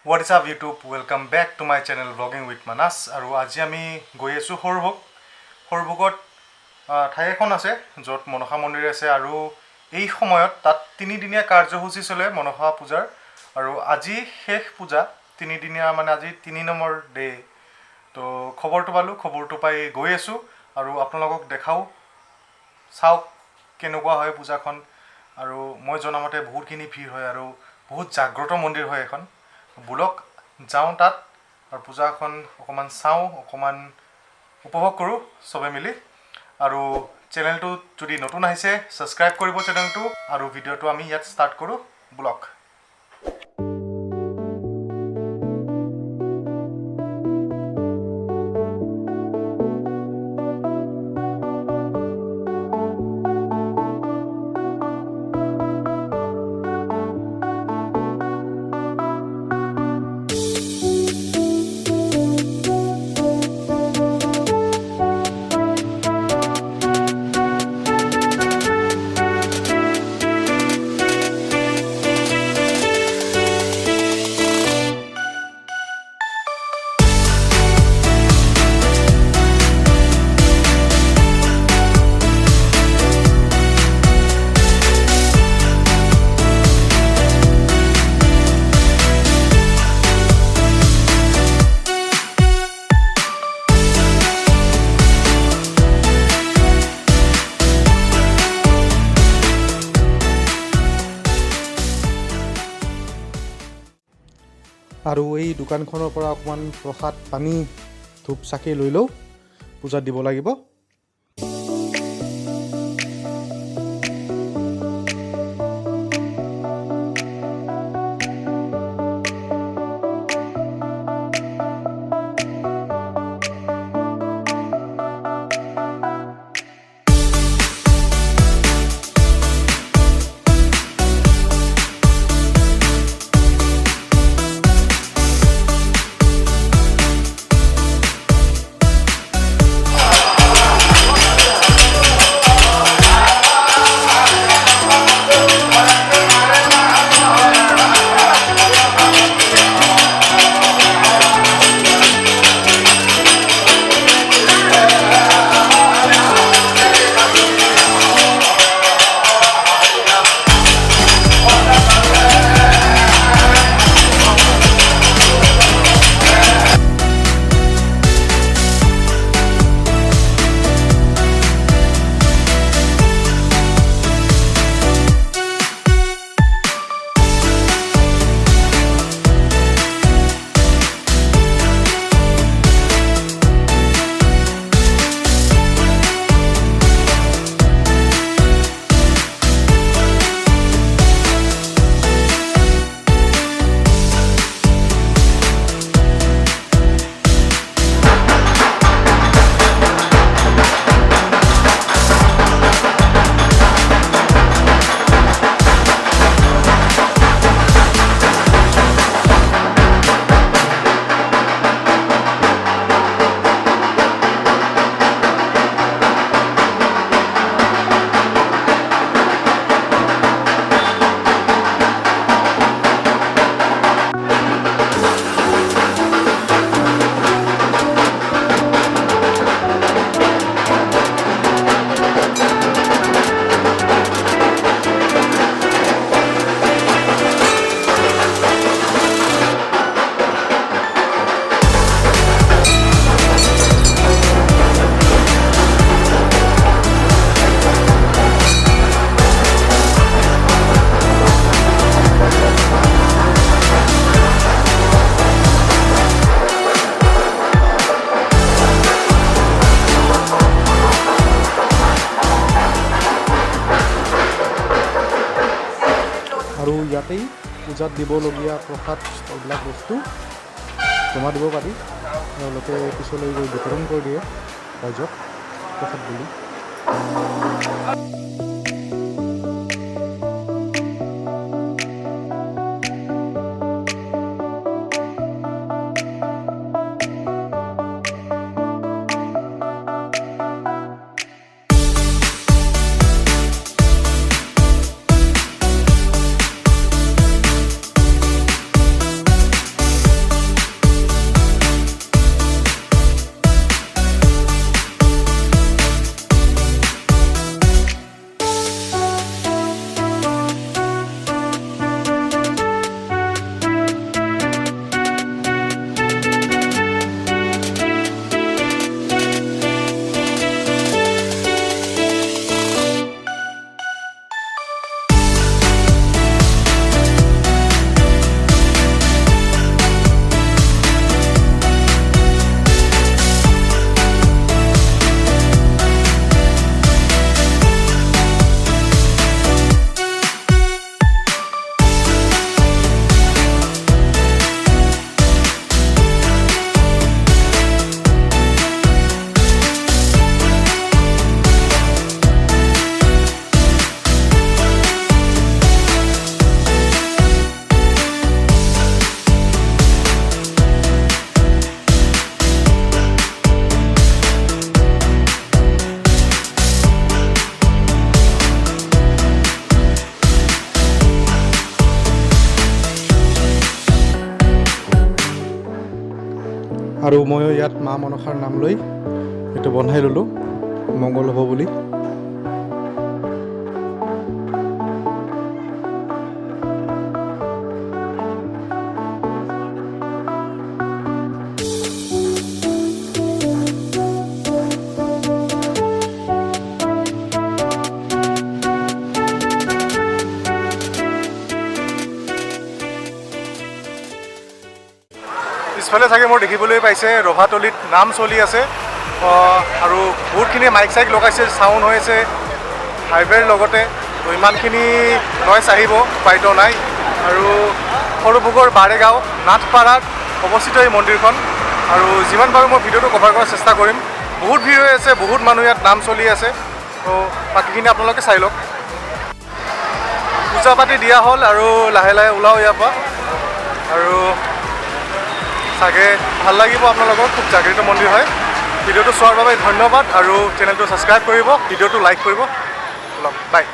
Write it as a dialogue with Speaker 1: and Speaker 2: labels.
Speaker 1: What is up YouTube? Welcome back to my channel Vlogging with Manas. আৰু আজি আমি গৈ আছো সৰভোগত ঠাই এখন আছে য'ত মনসা মন্দিৰ আছে আৰু এই সময়ত তাত 3 দিনীয়া কাৰ্যসূচী চলে মনসা পূজাৰ আৰু আজি শেষ পূজা 3 দিনীয়া মানে আজি 3 নম্বৰ ডে তো খবৰটো পালো খবৰটো পাই গৈ আছো আৰু আপোনালোকক দেখাও চাওক কেনেকুৱা হয় পূজাখন আৰু মই জনামতে বহুতখিনি ভিৰ হয় আৰু বহুত জাগ্ৰত মন্দিৰ হয় এখন বুলক যাওঁ তাত আৰু পূজাখন অকমান চাওঁ অকমান উপভোগ কৰোঁ সবে মিলি আৰু চেনেলটো যদি নতুন আহিছে সাবস্ক্ৰাইব কৰিব চেনেলটো আৰু ভিডিঅ'টো আমি ইয়াত ষ্টাৰ্ট কৰোঁ ব্লগ আৰু এই দোকানখনৰ পৰা অকমান প্ৰসাদ পানী ধূপ চাকি লৈ লও পূজা দিব লাগিব আৰু ইয়াতেই পূজাত দিবলগীয়া প্ৰসাদ এইবিলাক বস্তু জমা দিব পাৰি তেওঁলোকে পিছলৈ গৈ বিতৰণ কৰি দিয়ে ৰাইজক প্ৰসাদ বুলি আৰু ময়ো ইয়াত মা মনসাৰ নাম লৈ এইটো বন্ধাই ল'লোঁ মংগল হ'ব বুলি। পিছফালে চাগে মোৰ দেখিবলৈ পাইছে ৰভাতলিত নাম চলি আছে আৰু বহুতখিনি মাইক চাইক লগাইছে, চাউণ্ড হৈ আছে হাইৱেৰ লগতে। তো ইমানখিনি নইজ আহিব উপায়তো নাই। আৰু সৰুভোগৰ বাৰেগাঁও নাথপাৰাত অৱস্থিত এই মন্দিৰখন। আৰু যিমান পাৰোঁ মই ভিডিঅ'টো কভাৰ কৰাৰ চেষ্টা কৰিম। বহুত ভিৰ হৈ আছে, বহুত মানুহ ইয়াত নাম চলি আছে। তো বাকীখিনি আপোনালোকে চাই লওক। পূজা পাতি দিয়া হ'ল আৰু লাহে লাহে ওলাওঁ ইয়াৰ পৰা। আৰু চাগে ভাল লাগিব আপোনালোকৰ, খুব জাগৃত মন্দিৰ হয়। ভিডিঅ'টো চোৱাৰ বাবে ধন্যবাদ আৰু চেনেলটো ছাবস্ক্ৰাইব কৰিব, ভিডিঅ'টো লাইক কৰিব। বাই।